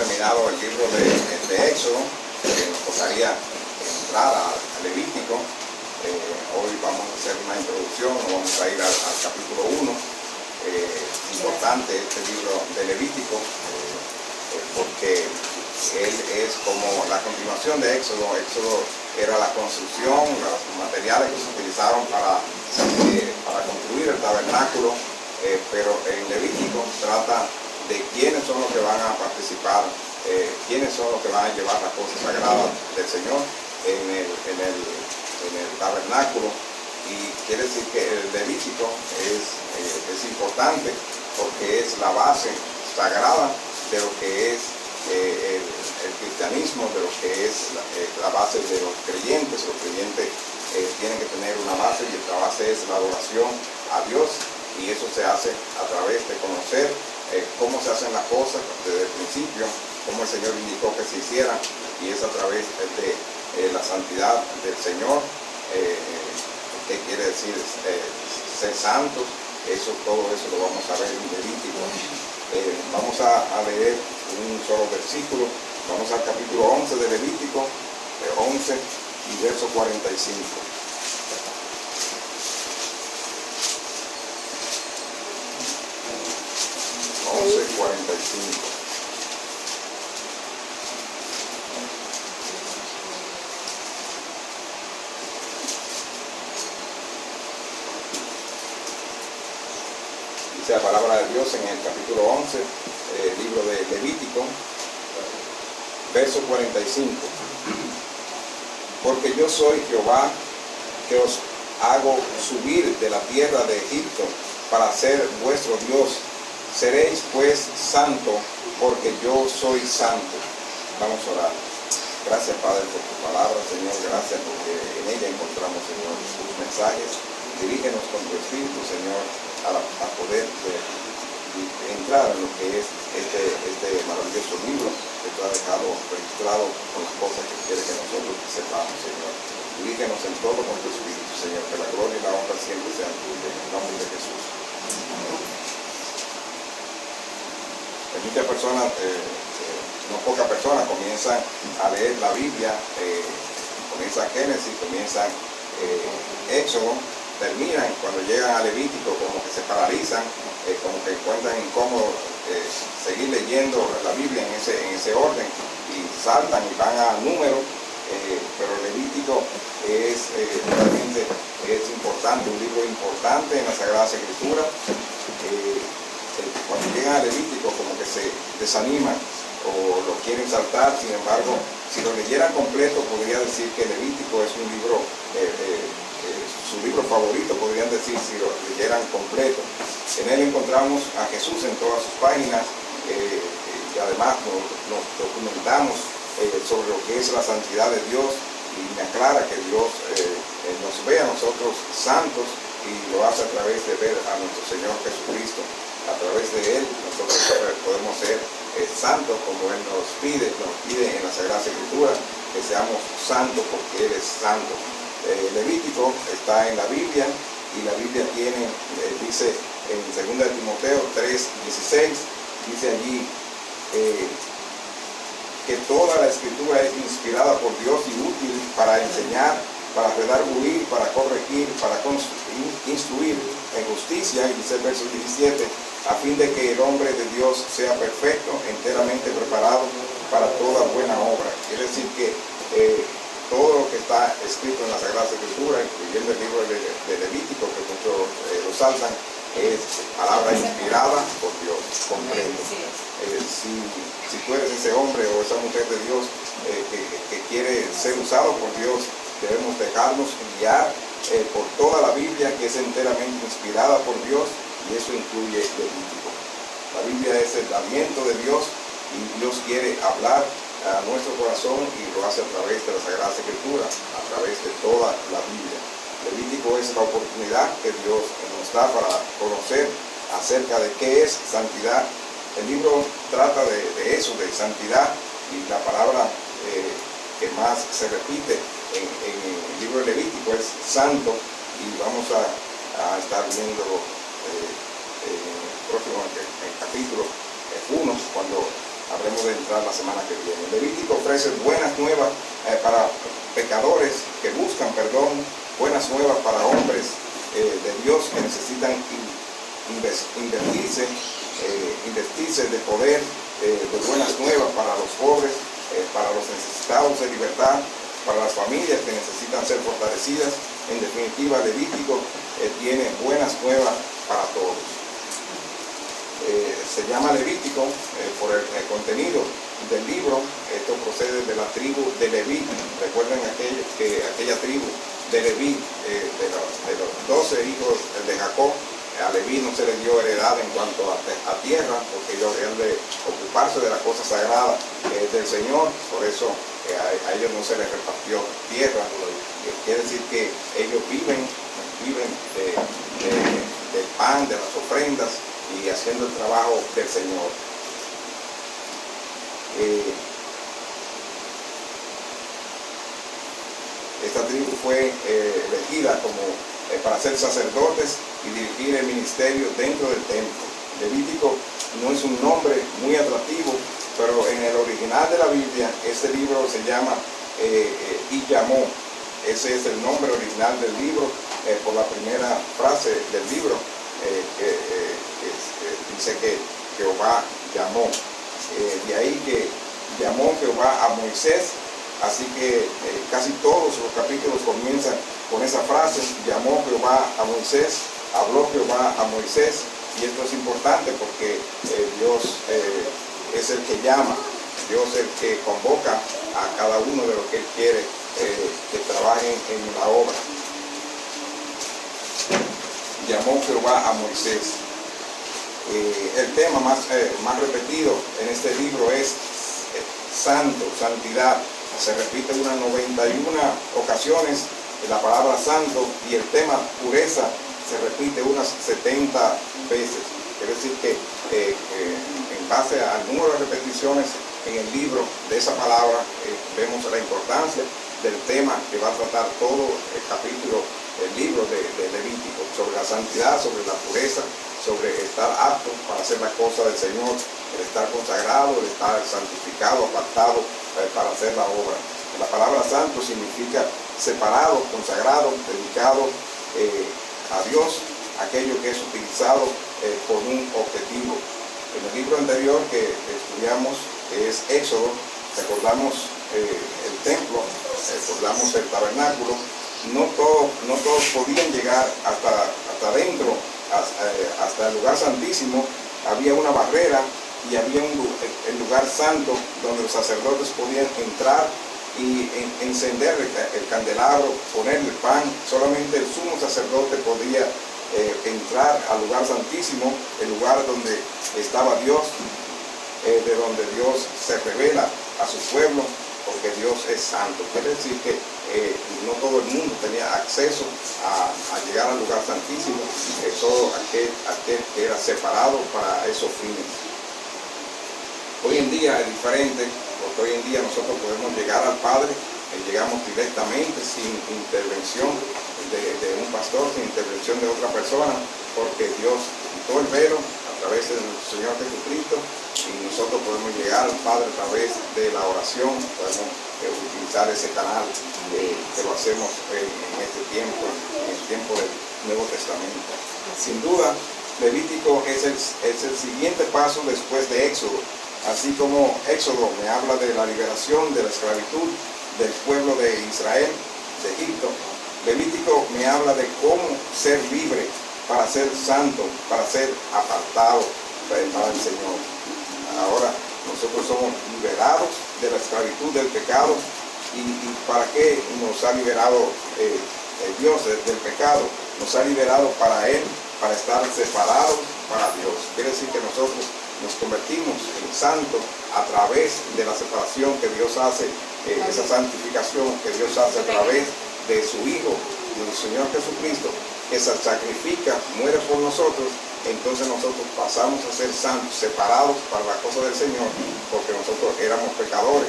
terminado el libro de Éxodo, nos tocaría entrar a Levítico. Hoy vamos a hacer una introducción, nos vamos a ir al capítulo 1. Importante este libro de Levítico, porque él es como la continuación de Éxodo. Éxodo era la construcción, los materiales que se utilizaron para construir el tabernáculo, pero en Levítico trata de quiénes son los que van a participar, quiénes son los que van a llevar las cosas sagradas del Señor en el tabernáculo. Y quiere decir que el Levítico es importante porque es la base sagrada de lo que es el cristianismo, de lo que es la base de los creyentes. Los creyentes tienen que tener una base, y esta base es la adoración a Dios, y eso se hace a través de conocer cómo se hacen las cosas desde el principio, cómo el Señor indicó que se hicieran, y es a través de la santidad del Señor. ¿Qué quiere decir ser santos? Todo eso lo vamos a ver en Levítico. Vamos a leer un solo versículo. Vamos al capítulo 11 de Levítico, 11 y verso 45. Dice la palabra de Dios en el capítulo 11, libro de Levítico, verso 45. Porque yo soy Jehová, que os hago subir de la tierra de Egipto para ser vuestro Dios. Seréis pues santo, porque yo soy santo. Vamos a orar. Gracias, Padre, por tu palabra, Señor. Gracias porque en ella encontramos, Señor, tus mensajes. Dirígenos con tu Espíritu, Señor, a poder entrar en lo que es este maravilloso libro que tú has dejado registrado con las cosas que quieres que nosotros sepamos, Señor. Dirígenos en todo con tu Espíritu, Señor, que la gloria y la honra siempre sean tuyas, en el nombre de Jesús. Muchas personas, no pocas personas, comienzan a leer la Biblia, comienzan Génesis, comienzan Éxodo, terminan, cuando llegan a Levítico como que se paralizan, como que encuentran incómodo seguir leyendo la Biblia en ese orden, y saltan y van a número, pero Levítico realmente es importante, un libro importante en las Sagradas Escrituras. Cuando llegan a Levítico como que se desaniman o lo quieren saltar. Sin embargo, si lo leyeran completo, podría decir que Levítico es un libro, su libro favorito, podrían decir, si lo leyeran completo. En él encontramos a Jesús en todas sus páginas, y además nos documentamos sobre lo que es la santidad de Dios, y me aclara que Dios nos ve a nosotros santos, y lo hace a través de ver a nuestro Señor Jesucristo. A través de Él nosotros podemos ser santos como Él nos pide en la Sagrada Escritura, que seamos santos porque Él es santo. Levítico está en la Biblia, y la Biblia dice en 2 de Timoteo 3:16, dice allí que toda la Escritura es inspirada por Dios y útil para enseñar, para redarguir, para corregir, para instruir en justicia. Y dice el verso 17, a fin de que el hombre de Dios sea perfecto, enteramente preparado para toda buena obra. Quiere decir que todo lo que está escrito en la Sagrada Escritura, incluyendo el libro de Levítico, que muchos lo saltan, es palabra inspirada por Dios, completo. Si tú eres ese hombre o esa mujer de Dios que quiere ser usado por Dios, debemos dejarnos guiar por toda la Biblia, que es enteramente inspirada por Dios, y eso incluye Levítico. La Biblia es el aliento de Dios, y Dios quiere hablar a nuestro corazón, y lo hace a través de la Sagrada Escritura, a través de toda la Biblia. Levítico es la oportunidad que Dios nos da para conocer acerca de qué es santidad. El libro trata de eso, de santidad, y la palabra que más se repite en el libro de Levítico es santo, y vamos a estar viendo en el próximo capítulo 1, cuando habremos de entrar la semana que viene. Levítico ofrece buenas nuevas para pecadores que buscan perdón, buenas nuevas para hombres de Dios que necesitan investirse de poder, de buenas nuevas para los pobres, para los necesitados de libertad, para las familias que necesitan ser fortalecidas. En definitiva, Levítico tiene buenas nuevas para todos. Se llama Levítico por el contenido del libro. Esto procede de la tribu de Leví. Recuerden aquella tribu de Leví, de los 12 hijos de Jacob. A Leví no se le dio heredad en cuanto a tierra, porque ellos habían de ocuparse de la cosa sagrada del Señor. Por eso a ellos no se les repartió tierra. Quiere decir que ellos viven del pan, de las ofrendas y haciendo el trabajo del Señor. Esta tribu fue elegida para ser sacerdotes y dirigir el ministerio dentro del templo. Levítico no es un nombre muy atractivo, pero en el original de la Biblia este libro se llama y llamó. Ese es el nombre original del libro, por la primera frase del libro, dice que Jehová llamó. De ahí que llamó Jehová a Moisés, así que casi todos los capítulos comienzan con esa frase: llamó Jehová a Moisés, habló Jehová a Moisés. Y esto es importante porque Dios es el que llama, Dios es el que convoca a cada uno de los que Él quiere que trabajen en la obra. Llamó Jehová a Moisés. El tema más repetido en este libro es santo, santidad. Se repite unas 91 ocasiones la palabra santo, y el tema pureza se repite unas 70 veces. Quiere decir que en base al número de repeticiones en el libro de esa palabra, vemos la importancia del tema que va a tratar todo el capítulo, el libro de Levítico, sobre la santidad, sobre la pureza, sobre estar apto para hacer las cosas del Señor, el estar consagrado, el estar santificado, apartado para hacer la obra. La palabra santo significa separado, consagrado, dedicado a Dios, aquello que es utilizado por un objetivo. En el libro anterior que estudiamos, que es Éxodo, recordamos el templo, recordamos el tabernáculo. No todos podían llegar hasta adentro, hasta el lugar santísimo. Había una barrera y había el lugar santo donde los sacerdotes podían entrar y encender el candelabro, ponerle pan. Solamente el sumo sacerdote podía entrar al lugar santísimo, el lugar donde estaba Dios, de donde Dios se revela a su pueblo, porque Dios es santo. Quiere decir que no todo el mundo tenía acceso a llegar al lugar santísimo, solo aquel que era separado para esos fines. Hoy en día es diferente, porque hoy en día nosotros podemos llegar al Padre, llegamos directamente, sin intervención de un pastor, sin intervención de otra persona, porque Dios quitó el velo a través del Señor Jesucristo, y nosotros podemos llegar al Padre a través de la oración. Podemos utilizar ese canal que lo hacemos en este tiempo, en el tiempo del Nuevo Testamento. Sin duda, Levítico es el siguiente paso después de Éxodo. Así como Éxodo me habla de la liberación de la esclavitud del pueblo de Israel, de Egipto, Levítico me habla de cómo ser libre para ser santo, para ser apartado para el Señor. Ahora nosotros somos liberados de la esclavitud del pecado. ¿Y para qué nos ha liberado Dios del pecado? Nos ha liberado para Él, para estar separados para Dios. Quiere decir que nosotros nos convertimos en santos a través de la separación que Dios hace, esa santificación que Dios hace a través de su Hijo, del Señor Jesucristo, que se sacrifica, muere por nosotros. Entonces nosotros pasamos a ser santos, separados para la cosa del Señor, porque nosotros éramos pecadores,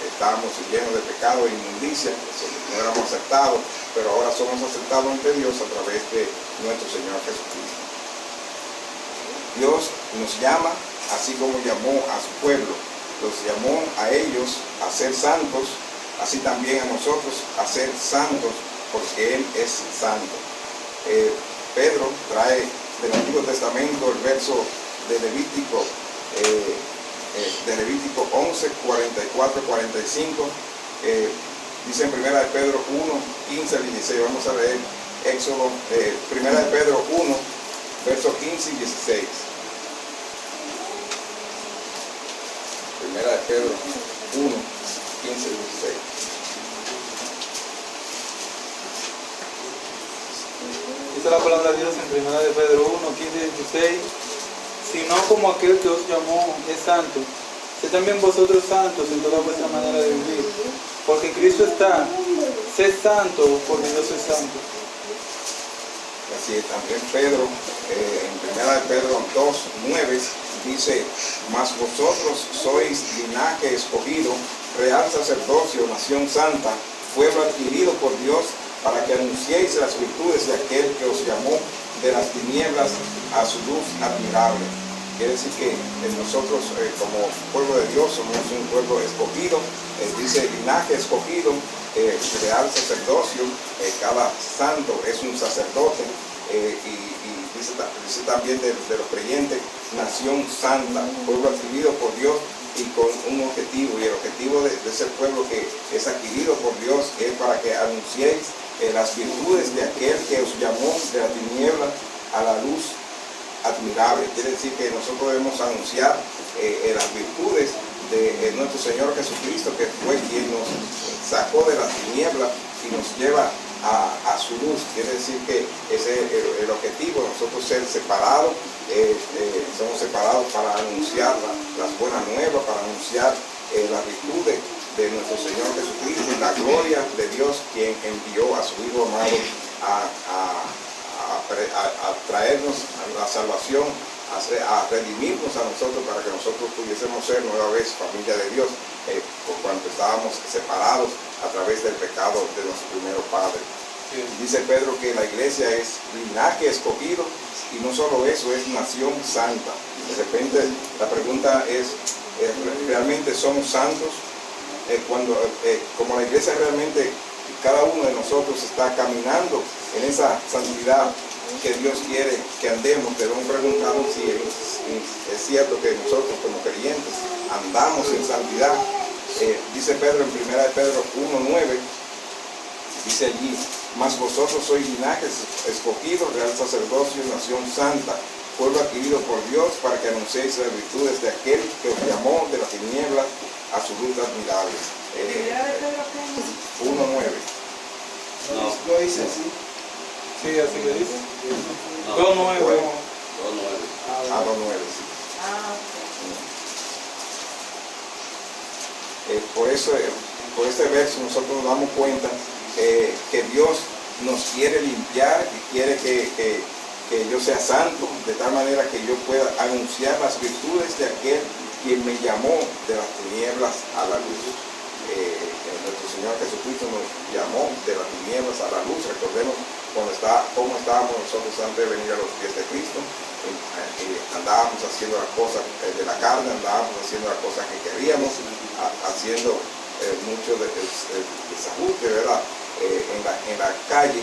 estábamos llenos de pecado e inmundicia, no éramos aceptados, pero ahora somos aceptados ante Dios a través de nuestro Señor Jesucristo. Dios nos llama así como llamó a su pueblo. Los llamó a ellos a ser santos, así también a nosotros a ser santos, porque Él es santo. Pedro trae del Antiguo Testamento el verso de Levítico 11, 44, 45. Dice en 1 de Pedro 1, 15 al 16. Vamos a leer Éxodo, 1 de Pedro 1, versos 15 y 16. 1 de Pedro 1, 15 y 16. Dice la palabra de Dios en 1 de Pedro 1, 15 y 16. Sino como aquel que os llamó es santo, sed también vosotros santos en toda vuestra manera de vivir. Porque Cristo está, sed santo, porque Dios es santo. Así es, también Pedro, en 1 de Pedro 2, 9, dice: mas vosotros sois linaje escogido, real sacerdocio, nación santa, pueblo adquirido por Dios, para que anunciéis las virtudes de aquel que os llamó de las tinieblas a su luz admirable. Quiere decir que nosotros como pueblo de Dios somos un pueblo escogido, dice linaje escogido, real sacerdocio, cada santo es un sacerdote, y dice también de los creyentes, nación santa, pueblo adquirido por Dios y con un objetivo, y el objetivo de ese pueblo que es adquirido por Dios es para que anunciéis las virtudes de aquel que os llamó de la tiniebla a la luz admirable. Quiere decir que nosotros debemos anunciar las virtudes de nuestro Señor Jesucristo, que fue quien nos sacó de la tiniebla y nos lleva a su luz. Quiere decir que ese es el objetivo, nosotros ser separados, somos separados para anunciar las buenas nuevas, para anunciar las virtudes de nuestro Señor Jesucristo y la gloria de Dios, quien envió a su Hijo amado a traernos a la salvación, a redimirnos a nosotros, para que nosotros pudiésemos ser nueva vez familia de Dios, por cuanto estábamos separados a través del pecado de nuestro primer padre. Sí. Dice Pedro que la iglesia es linaje escogido, y no solo eso, es nación santa. De repente la pregunta es, ¿realmente somos santos? Como la iglesia realmente, cada uno de nosotros está caminando en esa santidad que Dios quiere que andemos. Debemos preguntarnos si es cierto que nosotros como creyentes andamos en santidad. Dice Pedro en 1 de Pedro 1:9, dice allí: mas vosotros sois linaje escogido, real sacerdocio, nación santa, pueblo adquirido por Dios, para que anunciéis las virtudes de aquel que os llamó de la tiniebla a su luz admirable. 1:9. No. ¿Lo dice así? Sí, así lo dice. 2:9. 2:9. 2:9. Sí. Okay. Por este verso nosotros nos damos cuenta que Dios nos quiere limpiar, que quiere que yo sea santo, de tal manera que yo pueda anunciar las virtudes de aquel quien me llamó de las tinieblas a la luz. Nuestro Señor Jesucristo nos llamó de las tinieblas a la luz. Recordemos cómo estábamos nosotros antes de venir a los pies de Cristo. Andábamos haciendo las cosas de la carne, andábamos haciendo las cosas que queríamos, haciendo mucho de desajuste, ¿verdad? En la calle,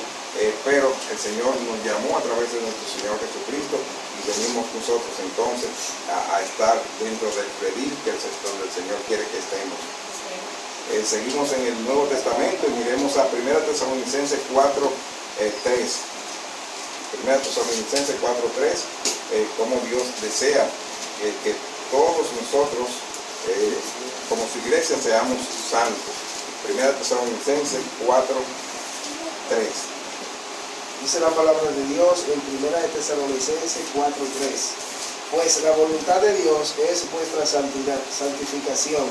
pero el Señor nos llamó a través de nuestro Señor Jesucristo, y venimos nosotros entonces a estar dentro del redil donde el Señor quiere que estemos. Seguimos en el Nuevo Testamento y miremos a 1 Tesalonicenses 4:3. 1 Tesalonicenses 4:3, como Dios desea que todos nosotros, como su iglesia, seamos santos. 1 Tesalonicenses 4:3. Dice la palabra de Dios en 1 Tesalonicenses 4:3. Pues la voluntad de Dios es vuestra santificación,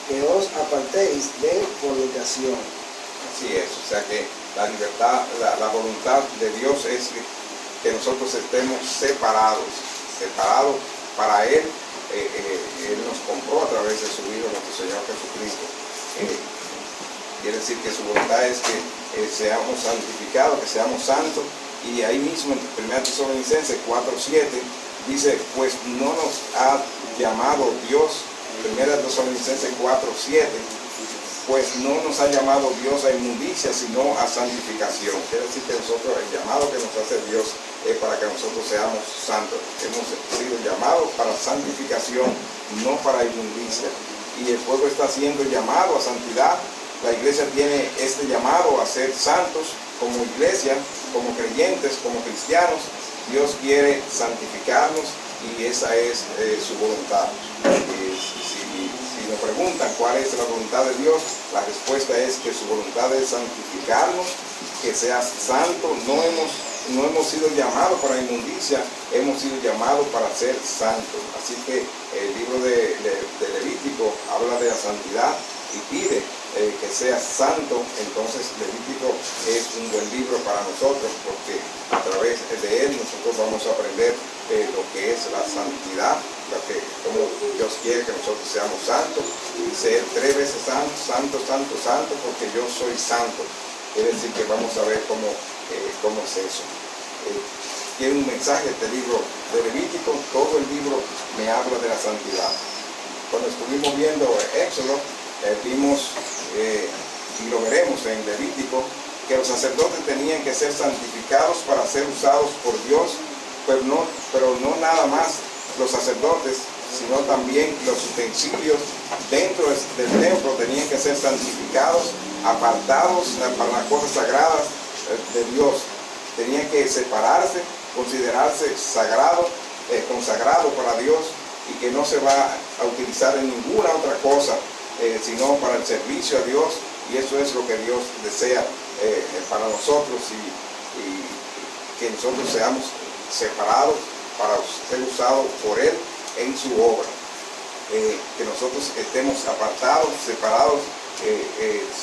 que os apartéis de fornicación. Así es, o sea que la libertad, la voluntad de Dios es que nosotros estemos separados para Él. Él nos compró a través de su Hijo, nuestro Señor Jesucristo. Quiere decir que su voluntad es que seamos santificados, que seamos santos. Y ahí mismo en 1 Tesalonicenses 4:7 dice: pues no nos ha llamado Dios, 1 Tesalonicenses 4:7, pues no nos ha llamado Dios a inmundicia, sino a santificación. Quiere decir que nosotros, el llamado que nos hace Dios es para que nosotros seamos santos. Hemos sido llamados para santificación, no para inmundicia. Y el pueblo está siendo llamado a santidad. La iglesia tiene este llamado a ser santos como iglesia, como creyentes, como cristianos. Dios quiere santificarnos y esa es su voluntad. Si nos preguntan cuál es la voluntad de Dios, la respuesta es que su voluntad es santificarnos, que seas santo. No hemos sido llamados para inmundicia, hemos sido llamados para ser santos. Así que el libro de Levítico habla de la santidad y pide que seas santo. Entonces Levítico es un buen libro para nosotros, porque a través de él nosotros vamos a aprender lo que es la santidad, como Dios quiere que nosotros seamos santos. Dice él 3 veces santo, santo, santo, santo, porque yo soy santo. Quiere decir que vamos a ver cómo es eso. Tiene un mensaje este libro de Levítico. Todo el libro me habla de la santidad. Cuando estuvimos viendo Éxodo, vimos y lo veremos en Levítico, que los sacerdotes tenían que ser santificados para ser usados por Dios, pero no nada más los sacerdotes, sino también los utensilios dentro del templo tenían que ser santificados, apartados para las cosas sagradas de Dios. Tenían que separarse, considerarse sagrado, consagrado para Dios, y que no se va a utilizar en ninguna otra cosa, sino para el servicio a Dios. Y eso es lo que Dios desea para nosotros, y que nosotros seamos separados para ser usados por Él en su obra. Que nosotros estemos apartados, separados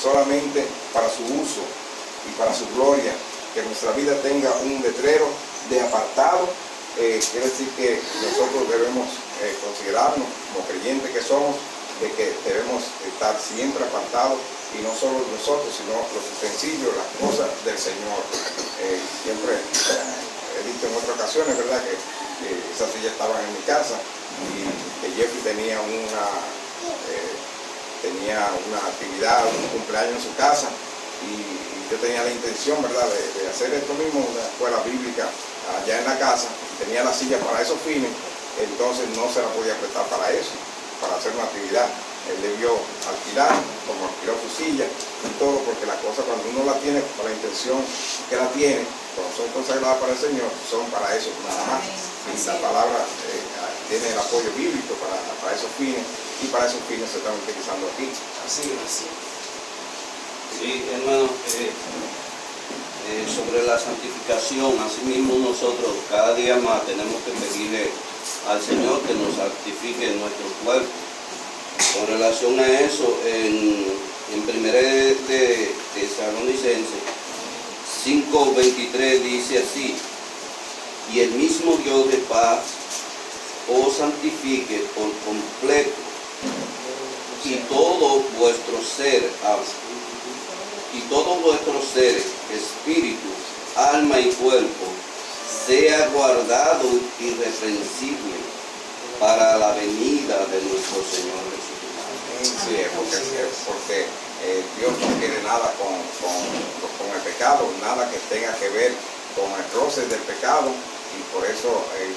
solamente para su uso y para su gloria. Que nuestra vida tenga un letrero de apartado. Quiere decir que nosotros debemos considerarnos como creyentes que somos, de que debemos estar siempre apartados, y no solo nosotros, sino los utensilios, las cosas del Señor. Siempre he dicho en otras ocasiones, ¿verdad?, que esas sillas estaban en mi casa, y que Jeffrey tenía una actividad, un cumpleaños en su casa, y yo tenía la intención, ¿verdad?, de hacer esto mismo, una escuela bíblica allá en la casa. Tenía la silla para esos fines, entonces no se la podía prestar para eso, para hacer una actividad. Él debió alquilar, como alquiló su silla y todo, porque las cosas, cuando uno la tiene con la intención que la tiene, cuando son consagradas para el Señor, son para eso nada más. Y la palabra tiene el apoyo bíblico para esos fines, y para esos fines se están utilizando aquí. Así es. Sí, hermano, sobre la santificación, así mismo nosotros cada día más tenemos que pedirle al Señor que nos santifique nuestro cuerpo. Con relación a eso, en 1 de Tesalonicenses 5:23 dice así: y el mismo Dios de paz os santifique por completo, y todo vuestro ser, espíritu, alma y cuerpo, sea guardado irreprensible para la venida de nuestro Señor Jesucristo. Sí, porque Dios no quiere nada con el pecado, nada que tenga que ver con el roce del pecado, y por eso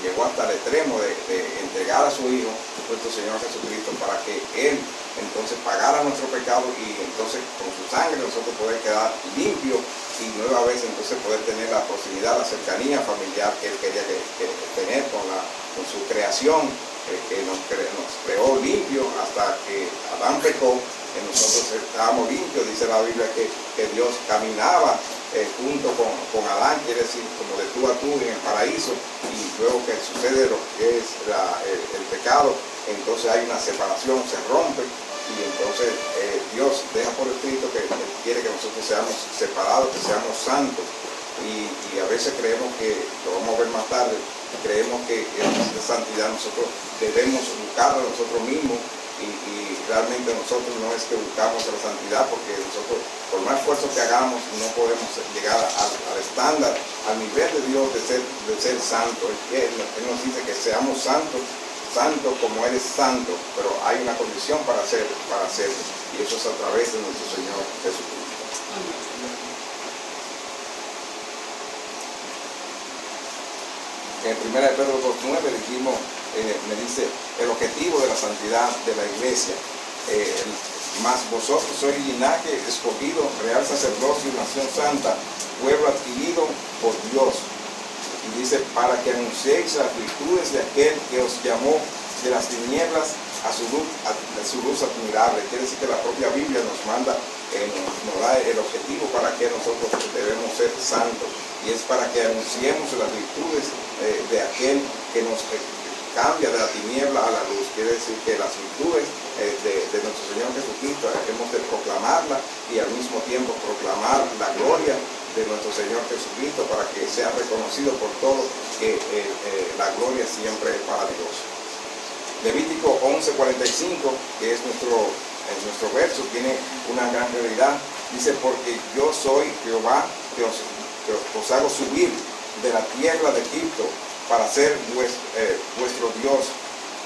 llegó hasta el extremo de entregar a su Hijo, nuestro Señor Jesucristo, para que Él entonces pagara nuestro pecado, y entonces con su sangre nosotros poder quedar limpios, y nueva vez entonces poder tener la proximidad, la cercanía familiar que Él quería tener con su creación, que nos creó limpios hasta que Adán pecó. Nosotros estábamos limpios. Dice la Biblia que Dios caminaba junto con Adán, quiere decir como de tú a tú en el paraíso, y luego que sucede lo que es el pecado, entonces hay una separación, se rompe, y entonces Dios deja por escrito que quiere que nosotros seamos separados, que seamos santos, y a veces creemos que, lo vamos a ver más tarde, creemos que esta santidad nosotros debemos buscarla nosotros mismos, y realmente nosotros no es que buscamos la santidad, porque nosotros, por más esfuerzo que hagamos, no podemos llegar al estándar, al nivel de Dios de ser santo. Él nos dice que seamos santos, santo como Él es santo, pero hay una condición para hacerlo, y eso es a través de nuestro Señor Jesucristo. En 1 Pedro 2:9 dijimos, me dice, el objetivo de la santidad de la iglesia, más vosotros sois linaje escogido, real sacerdocio, nación santa, pueblo adquirido por Dios. Y dice, para que anunciéis las virtudes de aquel que os llamó de las tinieblas a su luz admirable. Quiere decir que la propia Biblia nos manda, nos da el objetivo para que nosotros debemos ser santos. Y es para que anunciemos las virtudes de aquel que nos cambia de la tiniebla a la luz. Quiere decir que las virtudes de nuestro Señor Jesucristo hemos de proclamarla y al mismo tiempo proclamar la gloria de nuestro Señor Jesucristo para que sea reconocido por todos que la gloria siempre es para Dios. Levítico 11:45, que es nuestro verso, tiene una gran realidad. Dice, porque yo soy Jehová que os hago subir de la tierra de Egipto para ser vuestro Dios.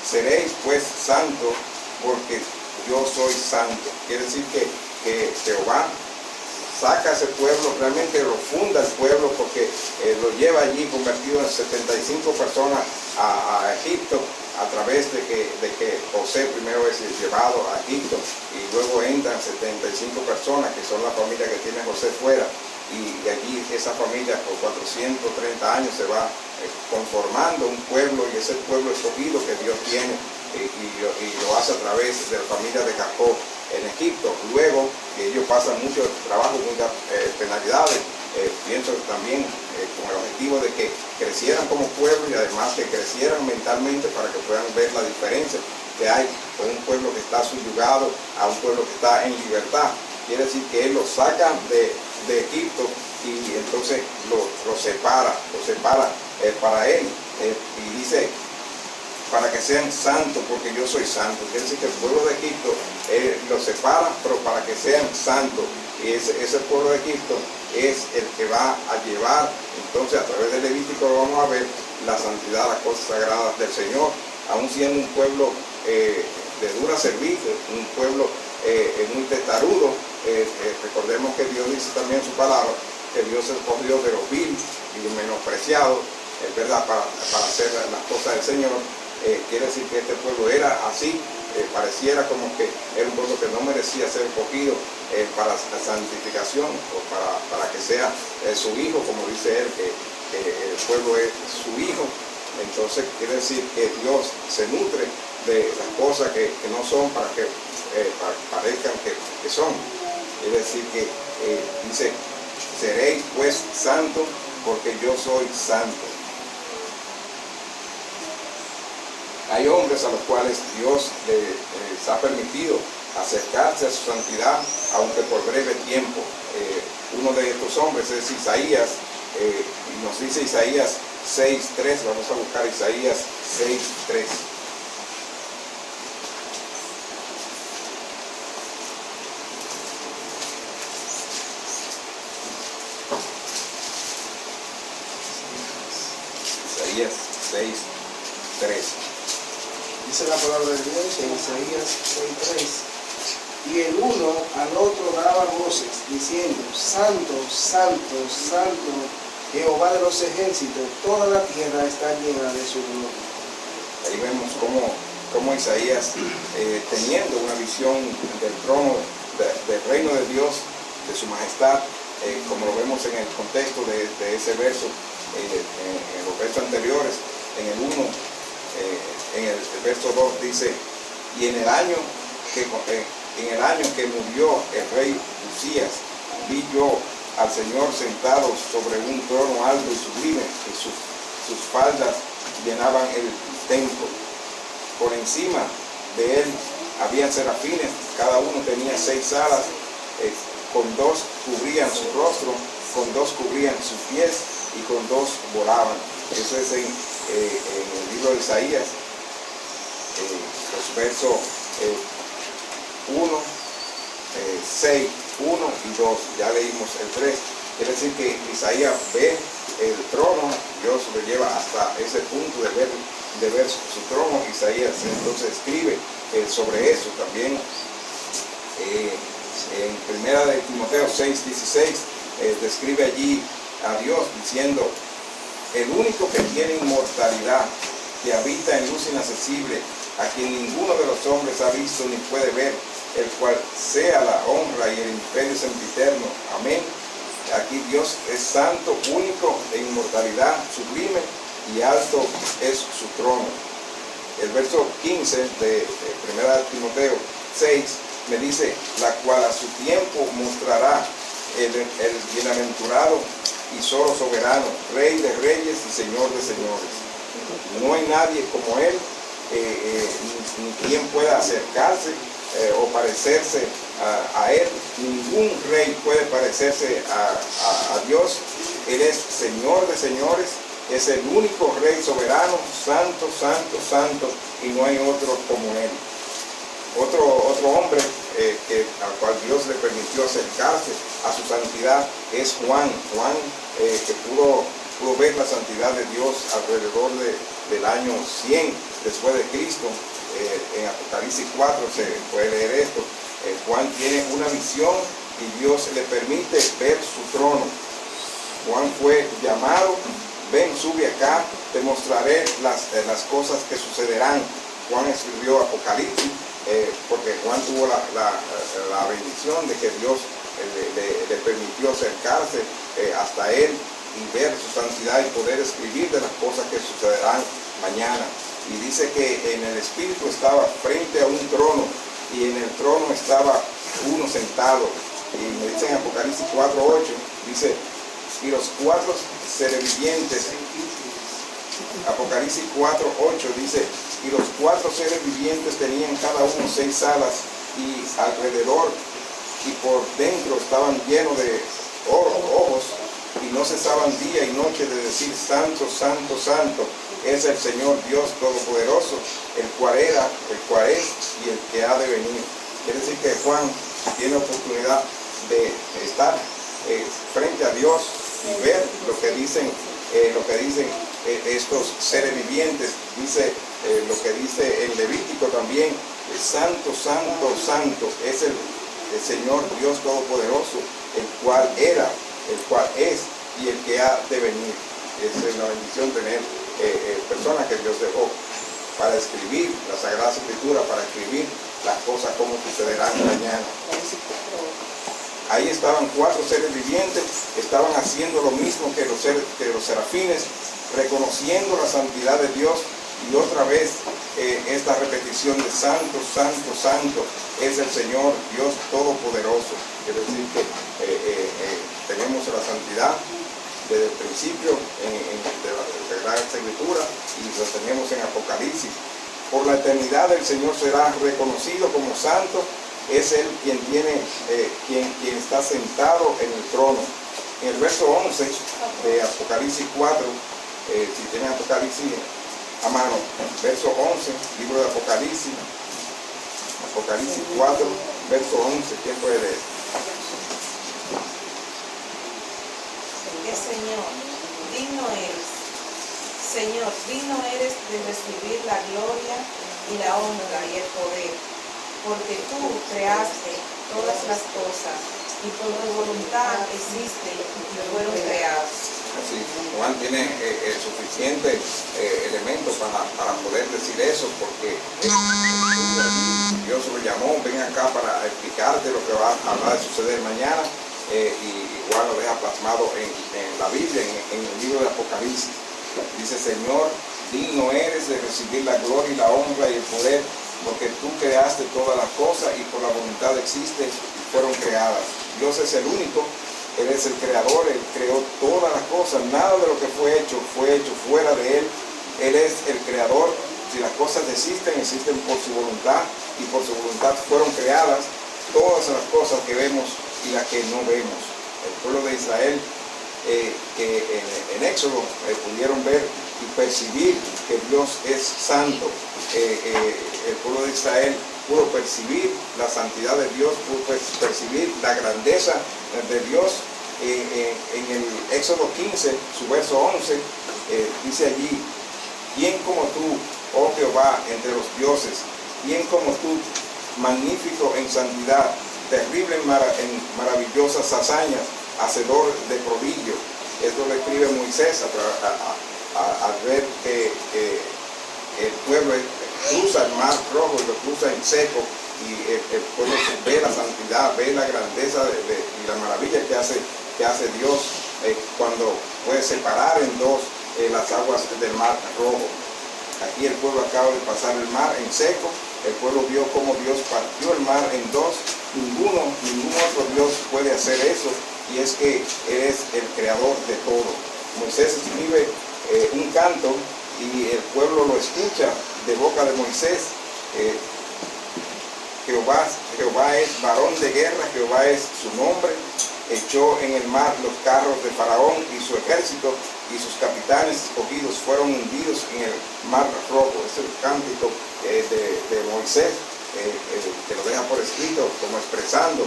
Seréis pues santos porque yo soy santo. Quiere decir que Jehová saca a ese pueblo, realmente lo funda el pueblo porque lo lleva allí convertido en 75 personas a Egipto a través de que José primero es llevado a Egipto y luego entran 75 personas que son la familia que tiene José fuera, y allí esa familia por 430 años se va conformando un pueblo, y ese pueblo escogido que Dios tiene y lo hace a través de la familia de Jacob en Egipto. Luego que ellos pasan mucho trabajo, muchas penalidades, pienso también con el objetivo de que crecieran como pueblo y además que crecieran mentalmente para que puedan ver la diferencia que hay con un pueblo que está subyugado a un pueblo que está en libertad. Quiere decir que Él los saca de Egipto y entonces lo separa para Él, y dice, para que sean santos, porque yo soy santo. Quiere decir que el pueblo de Egipto lo separa, pero para que sean santos. Y ese pueblo de Egipto es el que va a llevar, entonces a través del Levítico lo vamos a ver, la santidad, las cosas sagradas del Señor, aún siendo un pueblo de dura servicio, un pueblo muy testarudo. Recordemos que Dios dice también en su palabra, que Dios escogió de los vil y los menospreciados, es verdad, para hacer las cosas del Señor. Quiere decir que este pueblo era así, pareciera como que era un pueblo que no merecía ser escogido para la santificación o para que sea su hijo, como dice él, que el pueblo es su hijo. Entonces quiere decir que Dios se nutre de las cosas que no son para que parezcan que son. Quiere decir que dice, seréis pues santos porque yo soy santo. Hay hombres a los cuales Dios les ha permitido acercarse a su santidad, aunque por breve tiempo. Uno de estos hombres es Isaías, y nos dice Isaías 6:3, vamos a buscar Isaías 6:3. Isaías 6:3. Dice la palabra de Dios en Isaías 6:3. Y el uno al otro daba voces, diciendo, Santo, Santo, Santo, Jehová de los ejércitos, toda la tierra está llena de su gloria. Ahí vemos cómo Isaías, teniendo una visión del trono, del reino de Dios, de su majestad, como lo vemos en el contexto de ese verso, en los versos anteriores, en el 1, en el verso 2 dice, y en el año que murió el rey Uzías, vi yo al Señor sentado sobre un trono alto y sublime, y sus faldas llenaban el templo. Por encima de él había serafines, cada uno tenía 6 alas, con 2 cubrían su rostro, con 2 cubrían sus pies y con 2 volaban. Eso es en el libro de Isaías, los versos 1, 6, 1 y 2. Ya leímos el 3. Quiere decir que Isaías ve el trono, Dios lo lleva hasta ese punto de ver de ver su trono. Isaías entonces escribe sobre eso también. En primera de Timoteo 6:16 describe allí a Dios diciendo: el único que tiene inmortalidad, que habita en luz inaccesible, a quien ninguno de los hombres ha visto ni puede ver, el cual sea la honra y el imperio sempiterno. Amén. Aquí Dios es santo, único, en inmortalidad, sublime y alto es su trono. El verso 15 de 1 Timoteo 6 me dice: la cual a su tiempo mostrará el bienaventurado y solo soberano, Rey de reyes y Señor de señores. No hay nadie como Él, ni quien pueda acercarse o parecerse a Él. Ningún rey puede parecerse a Dios. Él es Señor de señores, es el único Rey soberano, santo, santo, santo, y no hay otro como Él. Otro hombre al cual Dios le permitió acercarse a su santidad es Juan, que pudo ver la santidad de Dios alrededor del año 100 después de Cristo. En Apocalipsis 4 se puede leer esto. Juan tiene una visión y Dios le permite ver su trono. Juan fue llamado: ven, sube acá, te mostraré las cosas que sucederán. Juan escribió Apocalipsis porque Juan tuvo la bendición de que Dios le permitió acercarse hasta él y ver su santidad y poder escribir de las cosas que sucederán mañana. Y dice que en el Espíritu estaba frente a un trono, y en el trono estaba uno sentado. Y me dice en Apocalipsis 4:8, dice: y los 4 seres vivientes, Apocalipsis 4:8 dice: y los 4 seres vivientes tenían cada uno 6 alas, y alrededor y por dentro estaban llenos de ojos, y no cesaban día y noche de decir: santo, santo, santo es el Señor Dios Todopoderoso, el cual era, el cual es y el que ha de venir. Quiere decir que Juan tiene oportunidad de estar frente a Dios y ver lo que dicen estos seres vivientes. Dice lo que dice en Levítico también: santo, santo, santo es el Señor Dios Todopoderoso, el cual era, el cual es y el que ha de venir. Es una bendición tener personas que Dios dejó para escribir la Sagrada Escritura, para escribir las cosas como sucederán mañana. Ahí estaban 4 seres vivientes, estaban haciendo lo mismo que los serafines, reconociendo la santidad de Dios. Y otra vez esta repetición de santo, santo, santo es el Señor Dios Todopoderoso. Quiere decir que tenemos la santidad desde el principio de la Sagrada Escritura, y lo tenemos en Apocalipsis. Por la eternidad el Señor será reconocido como santo. Es Él quien quien está sentado en el trono. En el verso 11 de Apocalipsis 4, si tienen Apocalipsis a mano, verso 11, libro de Apocalipsis 4, verso 11, ¿quién puede leer? Señor, digno eres. Señor, digno eres de recibir la gloria y la honra y el poder, porque tú creaste todas las cosas y por tu voluntad existen y fueron creadas. Así, Juan tiene suficiente elementos para poder decir eso, porque Dios lo llamó: ven acá para explicarte lo que va a suceder mañana. Y igual lo deja plasmado en la Biblia, en el libro de Apocalipsis. Dice: Señor, digno eres de recibir la gloria y la honra y el poder, porque tú creaste todas las cosas y por la voluntad existen y fueron creadas. Dios es el único, Él es el creador, Él creó todas las cosas. Nada de lo que fue hecho fuera de Él. Él es el creador. Si las cosas existen por su voluntad, y por su voluntad fueron creadas todas las cosas que vemos y las que no vemos. El pueblo de Israel, que en Éxodo pudieron ver y percibir que Dios es santo. El pueblo de Israel pudo percibir la santidad de Dios, pudo percibir la grandeza de Dios. En el Éxodo 15, su verso 11, dice allí: ¿Quién como tú, oh Jehová, entre los dioses? ¿Quién como tú, magnífico en santidad, terrible en maravillosas hazañas, hacedor de prodigio? Esto lo escribe Moisés al ver que el pueblo cruza el mar rojo y lo cruza en seco, y el pueblo ve la santidad, ve la grandeza y la maravilla que hace Dios cuando puede separar en dos las aguas del mar rojo. Aquí el pueblo acaba de pasar el mar en seco, el pueblo vio cómo Dios partió el mar en dos. Ningún otro Dios puede hacer eso, y es que Él es el creador de todo. Moisés escribe un canto y el pueblo lo escucha de boca de Moisés. Jehová es varón de guerra, Jehová es su nombre. Echó en el mar los carros de Faraón y su ejército, y sus capitanes escogidos fueron hundidos en el mar rojo. Es el cántico de Moisés, que lo deja por escrito, como expresando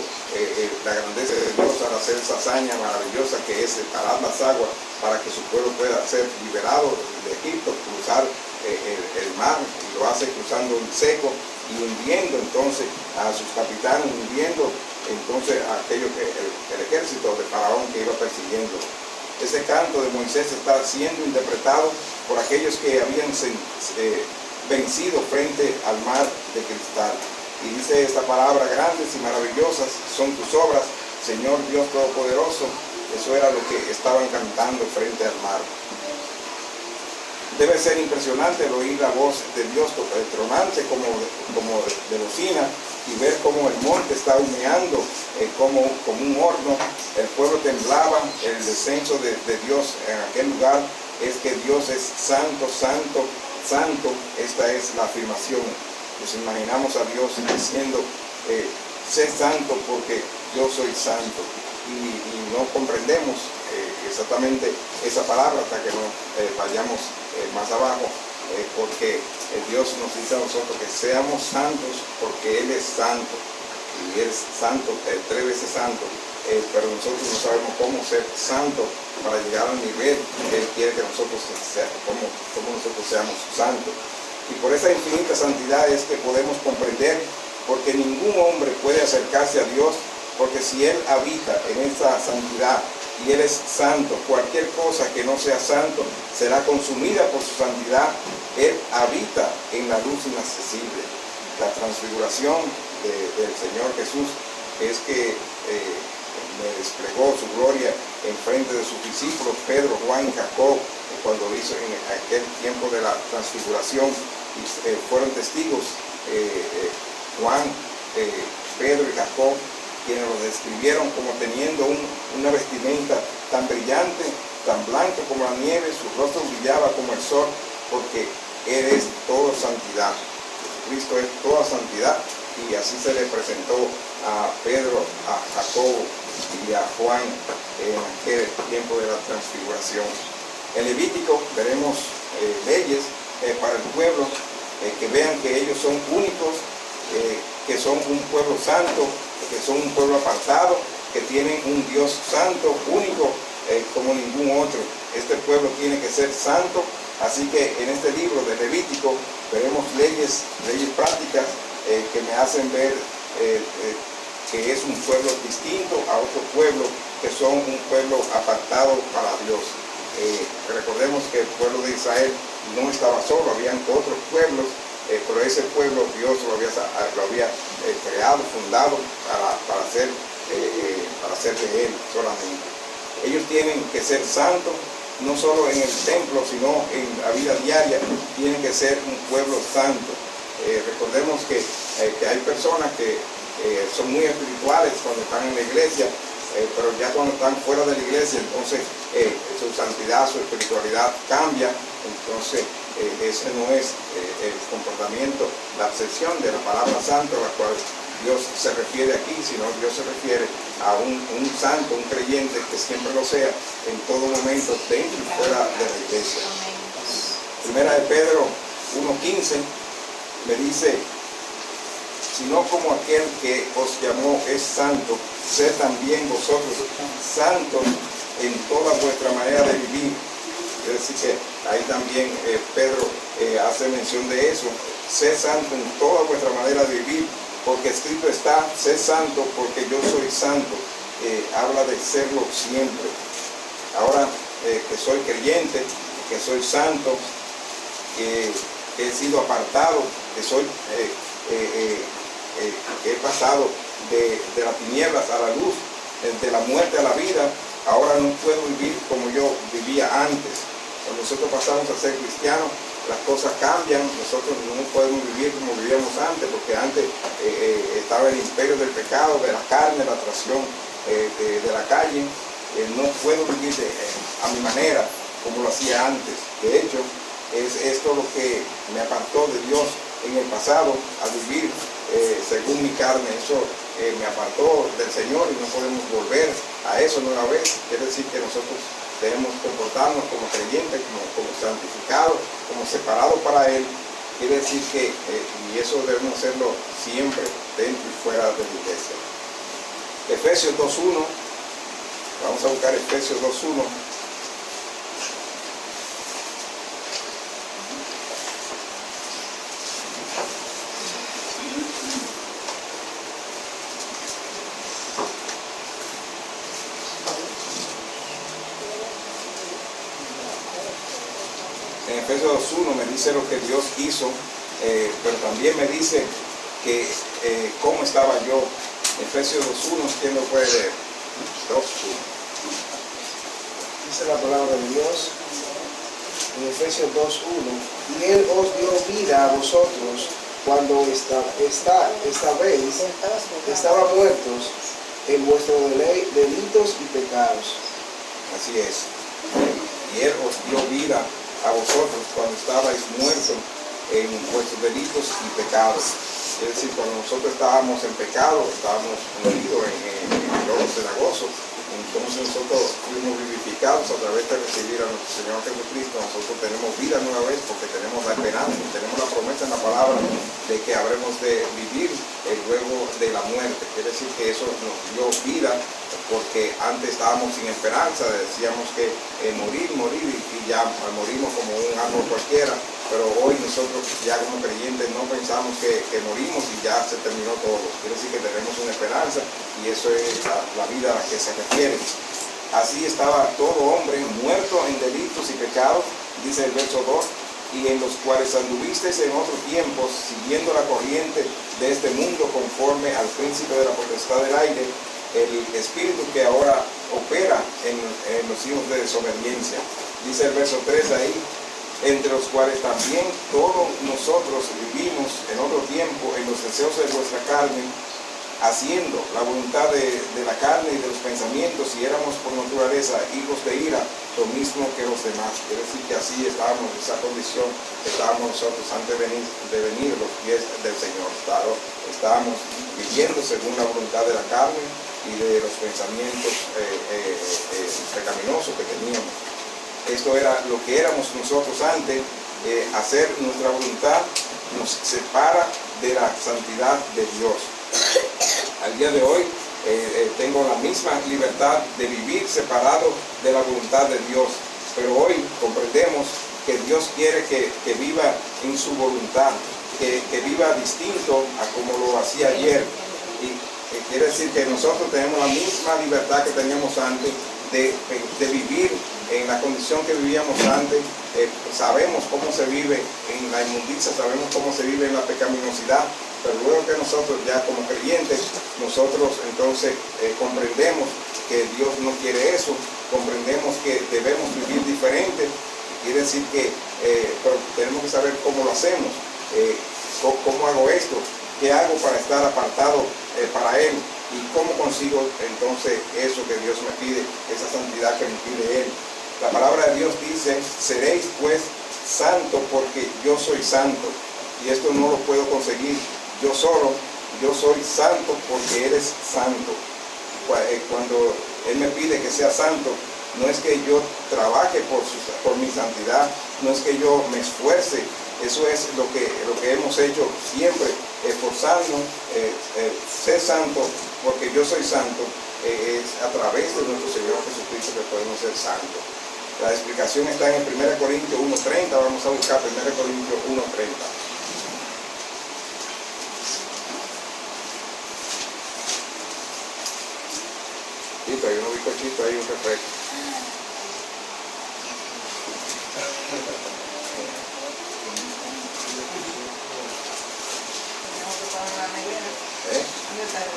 la grandeza de Dios al hacer esa hazaña maravillosa que es separar las aguas para que su pueblo pueda ser liberado de Egipto, cruzar el mar, y lo hace cruzando en seco y hundiendo entonces a sus capitanes, hundiendo entonces a el ejército de Faraón que iba persiguiendo. Ese canto de Moisés está siendo interpretado por aquellos que habían vencido frente al mar de cristal. Y dice esta palabra: grandes y maravillosas son tus obras, Señor Dios Todopoderoso. Eso era lo que estaban cantando frente al mar. Debe ser impresionante el oír la voz de Dios tronante como de bocina, y ver cómo el monte está humeando como un horno. El pueblo temblaba. El descenso de Dios en aquel lugar es que Dios es santo, santo, santo. Esta es la afirmación. Nos imaginamos a Dios diciendo: sé santo porque yo soy santo. Y no comprendemos exactamente esa palabra hasta que no vayamos más abajo, porque Dios nos dice a nosotros que seamos santos porque Él es santo, y Él es santo, 3 veces santo, pero nosotros no sabemos cómo ser santo para llegar al nivel que Él quiere que nosotros cómo nosotros seamos santos. Y por esa infinita santidad es que podemos comprender, porque ningún hombre puede acercarse a Dios, porque si Él habita en esa santidad y Él es santo, cualquier cosa que no sea santo será consumida por su santidad. Él habita en la luz inaccesible. La transfiguración del Señor Jesús es que me desplegó su gloria en frente de sus discípulos, Pedro, Juan y Jacob, cuando hizo en aquel tiempo de la transfiguración, y fueron testigos Juan, Pedro y Jacob, quienes lo describieron como teniendo una vestimenta tan brillante, tan blanca como la nieve, su rostro brillaba como el sol, porque Él es toda santidad. Jesucristo es toda santidad, y así se le presentó a Pedro, a Jacobo y a Juan en aquel tiempo de la transfiguración. En Levítico veremos leyes para el pueblo, que vean que ellos son únicos, que son un pueblo santo, que son un pueblo apartado, que tienen un Dios santo, único, como ningún otro. Este pueblo tiene que ser santo. Así que en este libro de Levítico veremos leyes prácticas que me hacen ver que es un pueblo distinto a otro pueblo, que son un pueblo apartado para Dios. Recordemos que el pueblo de Israel no estaba solo, habían otros pueblos, pero ese pueblo Dios lo había creado, fundado para ser de Él solamente. Ellos tienen que ser santos, no solo en el templo, sino en la vida diaria. Tienen que ser un pueblo santo. Recordemos que hay personas que son muy espirituales cuando están en la iglesia, pero ya cuando están fuera de la iglesia, entonces su santidad, su espiritualidad cambia. Entonces ese no es el comportamiento, la acepción de la palabra santo a la cual Dios se refiere aquí, sino Dios se refiere a un santo, un creyente que siempre lo sea en todo momento, dentro y fuera de la iglesia. Primera de Pedro 1:15 me dice: sino como aquel que os llamó es santo, sed también vosotros santos en toda vuestra manera de vivir, Quiere decir que ahí también Pedro hace mención de eso. Sé santo en toda vuestra manera de vivir, porque escrito está, sé santo porque yo soy santo. Habla de serlo siempre. Ahora que soy creyente, que soy santo, que he sido apartado, que soy que he pasado de las tinieblas a la luz, de la muerte a la vida. Ahora no puedo vivir como yo vivía antes. Cuando nosotros pasamos a ser cristianos, las cosas cambian. Nosotros no podemos vivir como vivíamos antes, porque antes estaba el imperio del pecado, de la carne, la atracción de la calle. No puedo vivir a mi manera como lo hacía antes. De hecho, es esto lo que me apartó de Dios en el pasado, a vivir según mi carne. Eso me apartó del Señor y no podemos volver a eso nueva vez. Quiere decir que nosotros debemos comportarnos como creyentes, como santificados, como separados para Él. Quiere decir que, y eso debemos hacerlo siempre, dentro y fuera de la iglesia. Efesios 2.1, vamos a buscar Efesios 2.1. En Efesios 2.1 me dice lo que Dios hizo, pero también me dice que cómo estaba yo. Efesios 2.1, ¿quién lo puede leer? 2.1. Dice la palabra de Dios en Efesios 2.1: y Él os dio vida a vosotros cuando estaban muertos en vuestros delitos y pecados. Así es. Y Él os dio vida a vosotros cuando estabais muertos en vuestros delitos y pecados. Es decir, cuando nosotros estábamos en pecado, estábamos moridos en el lodo cenagoso. Entonces nosotros fuimos vivificados a través de recibir a nuestro Señor Jesucristo. Nosotros tenemos vida nueva vez porque tenemos la esperanza, tenemos la promesa en la palabra de que habremos de vivir luego de la muerte. Quiere decir que eso nos dio vida, porque antes estábamos sin esperanza, decíamos que morir y ya morimos como un árbol cualquiera. Pero hoy nosotros ya como creyentes no pensamos que morimos y ya se terminó todo. Quiere decir que tenemos una esperanza, y eso es la vida a la que se refiere. Así estaba todo hombre muerto en delitos y pecados, dice el verso 2, y en los cuales anduvisteis en otros tiempos, siguiendo la corriente de este mundo, conforme al príncipe de la potestad del aire, el espíritu que ahora opera en los hijos de desobediencia. Dice el verso 3 ahí: entre los cuales también todos nosotros vivimos en otro tiempo en los deseos de vuestra carne, haciendo la voluntad de la carne y de los pensamientos, y éramos por naturaleza hijos de ira, lo mismo que los demás. Quiere decir que así estábamos, en esa condición estábamos nosotros antes de venir a los pies del Señor. Estábamos viviendo según la voluntad de la carne y de los pensamientos pecaminosos que teníamos. Esto era lo que éramos nosotros antes. Hacer nuestra voluntad nos separa de la santidad de Dios. Al día de hoy tengo la misma libertad de vivir separado de la voluntad de Dios, pero hoy comprendemos que Dios quiere que viva en su voluntad, que viva distinto a como lo hacía ayer. Y quiere decir que nosotros tenemos la misma libertad que teníamos antes de vivir en la condición que vivíamos antes. Sabemos cómo se vive en la inmundicia, sabemos cómo se vive en la pecaminosidad, pero luego que nosotros ya como creyentes, nosotros entonces comprendemos que Dios no quiere eso, comprendemos que debemos vivir diferente. Quiere decir que pero tenemos que saber cómo lo hacemos. ¿Cómo hago esto? ¿Qué hago para estar apartado para Él? ¿Y cómo consigo entonces eso que Dios me pide, esa santidad que me pide Él? La palabra de Dios dice: seréis pues santos porque yo soy santo. Y esto no lo puedo conseguir yo solo. Yo soy santo porque Él es santo. Cuando Él me pide que sea santo, no es que yo trabaje por mi santidad, no es que yo me esfuerce. Eso es lo que hemos hecho siempre, esforzarnos, ser santo porque yo soy santo. Es a través de nuestro Señor Jesucristo que podemos ser santos. La explicación está en 1 Corintios 1:30. Vamos a buscar 1 Corintios 1:30. Chito, hay unos bizcochitos ahí, un refresco. Tenemos que poner la nevera. ¿Eh? ¿Dónde está el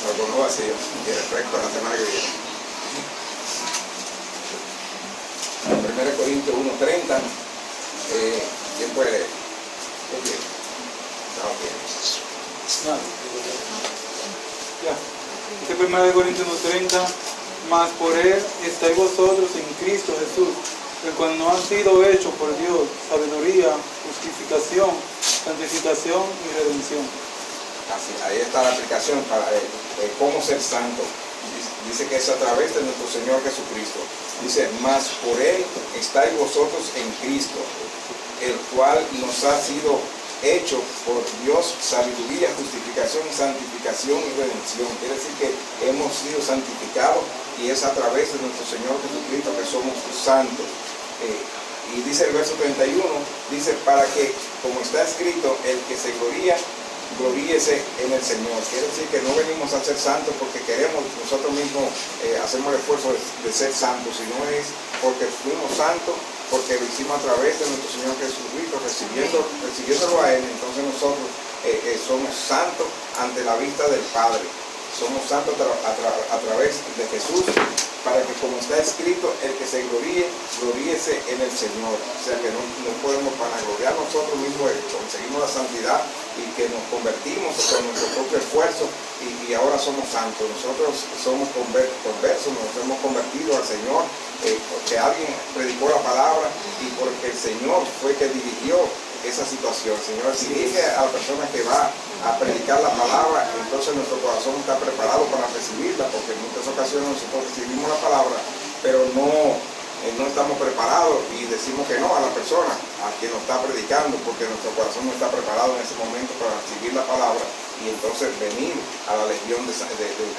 Algo no vacío. Y refresco la semana que viene. 1 Corintios 1:30. ¿Quién puede leer? ¿Qué tiene? No tiene. Nada. Ya. Este 1 Corintios 1:30, mas por él estáis vosotros en Cristo Jesús, el cual no han sido hechos por Dios sabiduría, justificación, santificación y redención. Así, ahí está la aplicación para cómo ser santo. Dice que es a través de nuestro Señor Jesucristo. Dice, mas por él estáis vosotros en Cristo, el cual nos ha sido hecho por Dios sabiduría, justificación, santificación y redención. Quiere decir que hemos sido santificados y es a través de nuestro Señor Jesucristo que somos santos. Y dice el verso 31, dice, para que, como está escrito, el que se gloría, gloríese en el Señor. Quiere decir que no venimos a ser santos porque queremos nosotros mismos, hacemos el esfuerzo de ser santos, sino es porque fuimos santos, porque lo hicimos a través de nuestro Señor Jesucristo, recibiéndolo a Él. Entonces nosotros somos santos ante la vista del Padre. Somos santos a través de Jesús, para que, como está escrito, el que se gloríe, gloríese en el Señor. O sea que no podemos vanagloriar nosotros mismos, conseguimos la santidad y que nos convertimos con nuestro propio esfuerzo y ahora somos santos. Nosotros somos conversos, nos hemos convertido al Señor porque alguien predicó la palabra y porque el Señor fue que dirigió esa situación. El Señor dirige a la persona que va a predicar la palabra, entonces nuestro corazón está preparado para recibirla, porque en muchas ocasiones nosotros recibimos la palabra, pero no estamos preparados y decimos que no a la persona, a quien nos está predicando, porque nuestro corazón no está preparado en ese momento para recibir la palabra y entonces venir a la legión de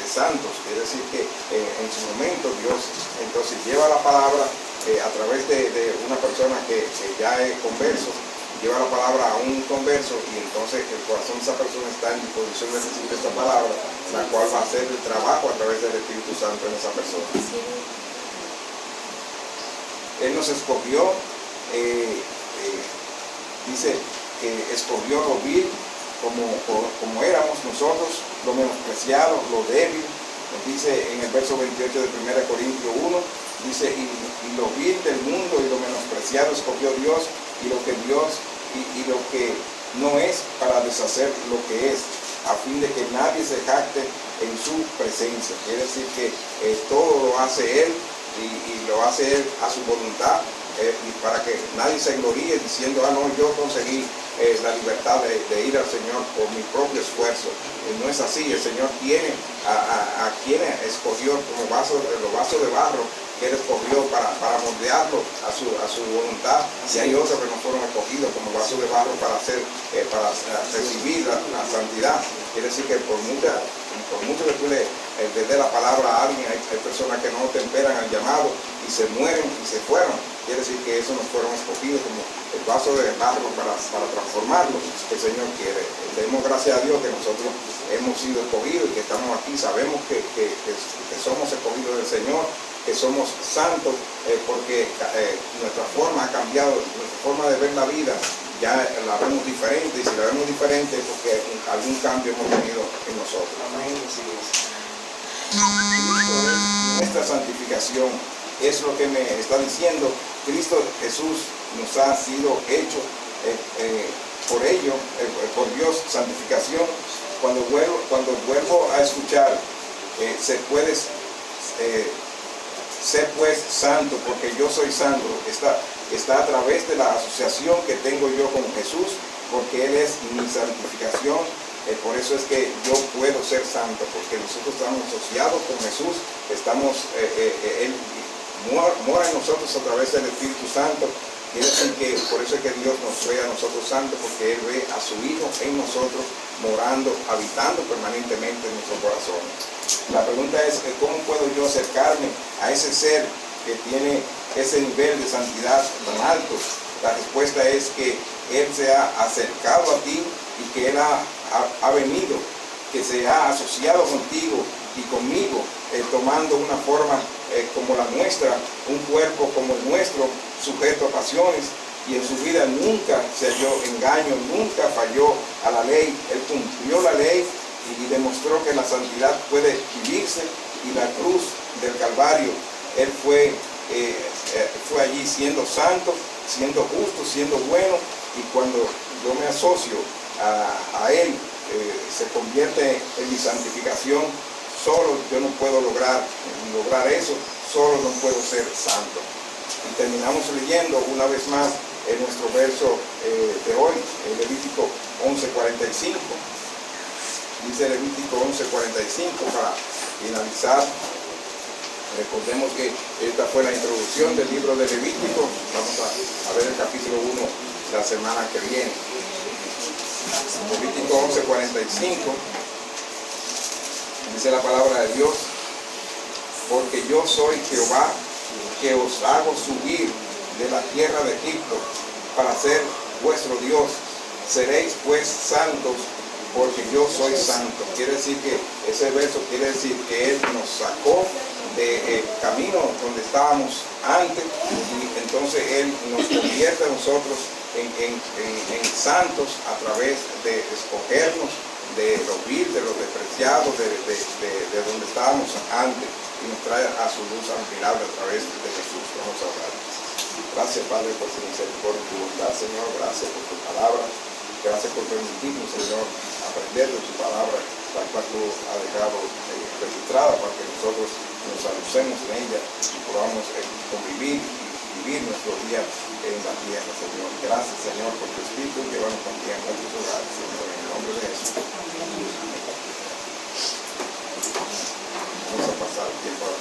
santos. Es decir, que en su momento Dios entonces lleva la palabra a través de una persona que ya es converso, lleva la palabra a un converso y entonces el corazón de esa persona está en disposición de recibir esa palabra, la cual va a hacer el trabajo a través del Espíritu Santo en esa persona. Él nos escogió, dice que escogió lo vil como éramos nosotros, lo menospreciado, lo débil. Nos dice en el verso 28 de 1 Corintios 1, dice, y lo vil del mundo y lo menospreciado escogió Dios, y lo que Dios y lo que no es, para deshacer lo que es, a fin de que nadie se jacte en su presencia. Quiere decir que todo lo hace Él y lo hace Él a su voluntad, y para que nadie se gloríe diciendo, no, yo conseguí la libertad de ir al Señor por mi propio esfuerzo. No es así. El Señor tiene a quienes escogió como los vasos de barro que Él escogió para moldearlo a su voluntad, y hay otros que no fueron escogidos como vasos de barro para recibir la santidad. Quiere decir que por mucho que tú le dé la palabra a alguien, hay personas que no temperan al llamado y se mueren y se fueron. Quiere decir que esos no fueron escogidos como el vaso de barro para transformarlo. El Señor quiere. Demos gracias a Dios que nosotros hemos sido escogidos y que estamos aquí. Sabemos que somos escogidos del Señor, que somos santos, porque nuestra forma ha cambiado, nuestra forma de ver la vida ya la vemos diferente, y si la vemos diferente es porque algún cambio hemos tenido en nosotros. Amén. Así es. Nuestra santificación es lo que me está diciendo. Cristo Jesús nos ha sido hecho por ello, por Dios, santificación. Cuando vuelvo a escuchar, ser pues santo, porque yo soy santo, está a través de la asociación que tengo yo con Jesús, porque Él es mi santificación. Por eso es que yo puedo ser santo, porque nosotros estamos asociados con Jesús, Él mora en nosotros a través del Espíritu Santo, Quiere decir que por eso es que Dios nos ve a nosotros santos, porque Él ve a su Hijo en nosotros, morando, habitando permanentemente en nuestro corazón. La pregunta es, ¿cómo puedo yo acercarme a ese ser que tiene ese nivel de santidad tan alto? La respuesta es que Él se ha acercado a ti y que Él ha venido, que se ha asociado contigo y conmigo, tomando una forma como la nuestra, un cuerpo como el nuestro, sujeto a pasiones, y en su vida nunca se halló engaño, nunca falló a la ley. Él cumplió la ley y demostró que la santidad puede vivirse, y la cruz del Calvario, Él fue allí siendo santo, siendo justo, siendo bueno, y cuando yo me asocio a Él, se convierte en mi santificación. Solo yo no puedo lograr eso, solo no puedo ser santo. Y terminamos leyendo una vez más en nuestro verso de hoy, Levítico 11:45. Dice Levítico 11:45, para finalizar. Recordemos que esta fue la introducción del libro de Levítico. Vamos a ver el capítulo 1 la semana que viene. Levítico 11:45. Dice la palabra de Dios: porque yo soy Jehová, que os hago subir de la tierra de Egipto para ser vuestro Dios. Seréis pues santos, porque yo soy santo. Quiere decir que ese verso quiere decir que Él nos sacó del camino donde estábamos antes, y entonces Él nos convierte a nosotros en santos a través de escogernos de los vil, de los despreciados, de donde estábamos antes, y nos trae a su luz admirable a través de Jesús. Vamos a orar. Gracias, Padre, por tu misericordia y tu bondad, Señor. Gracias por tu palabra. Gracias por permitirnos, Señor, aprender de tu palabra, la cual tú has dejado registrada, para que nosotros nos alucemos en ella y podamos convivir y vivir nuestro día en la tierra, Señor. Gracias, Señor, por tu Espíritu. Llévanos contigo en nuestros hogares, Señor, en el nombre de Jesús. Vamos a pasar el tiempo a la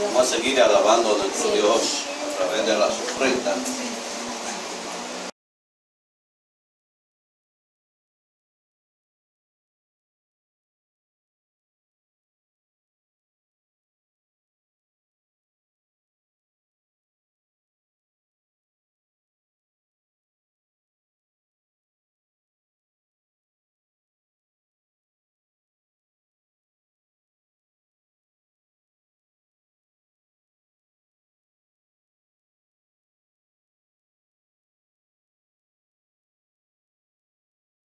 Vamos a seguir alabando a nuestro Dios a través de las ofrendas.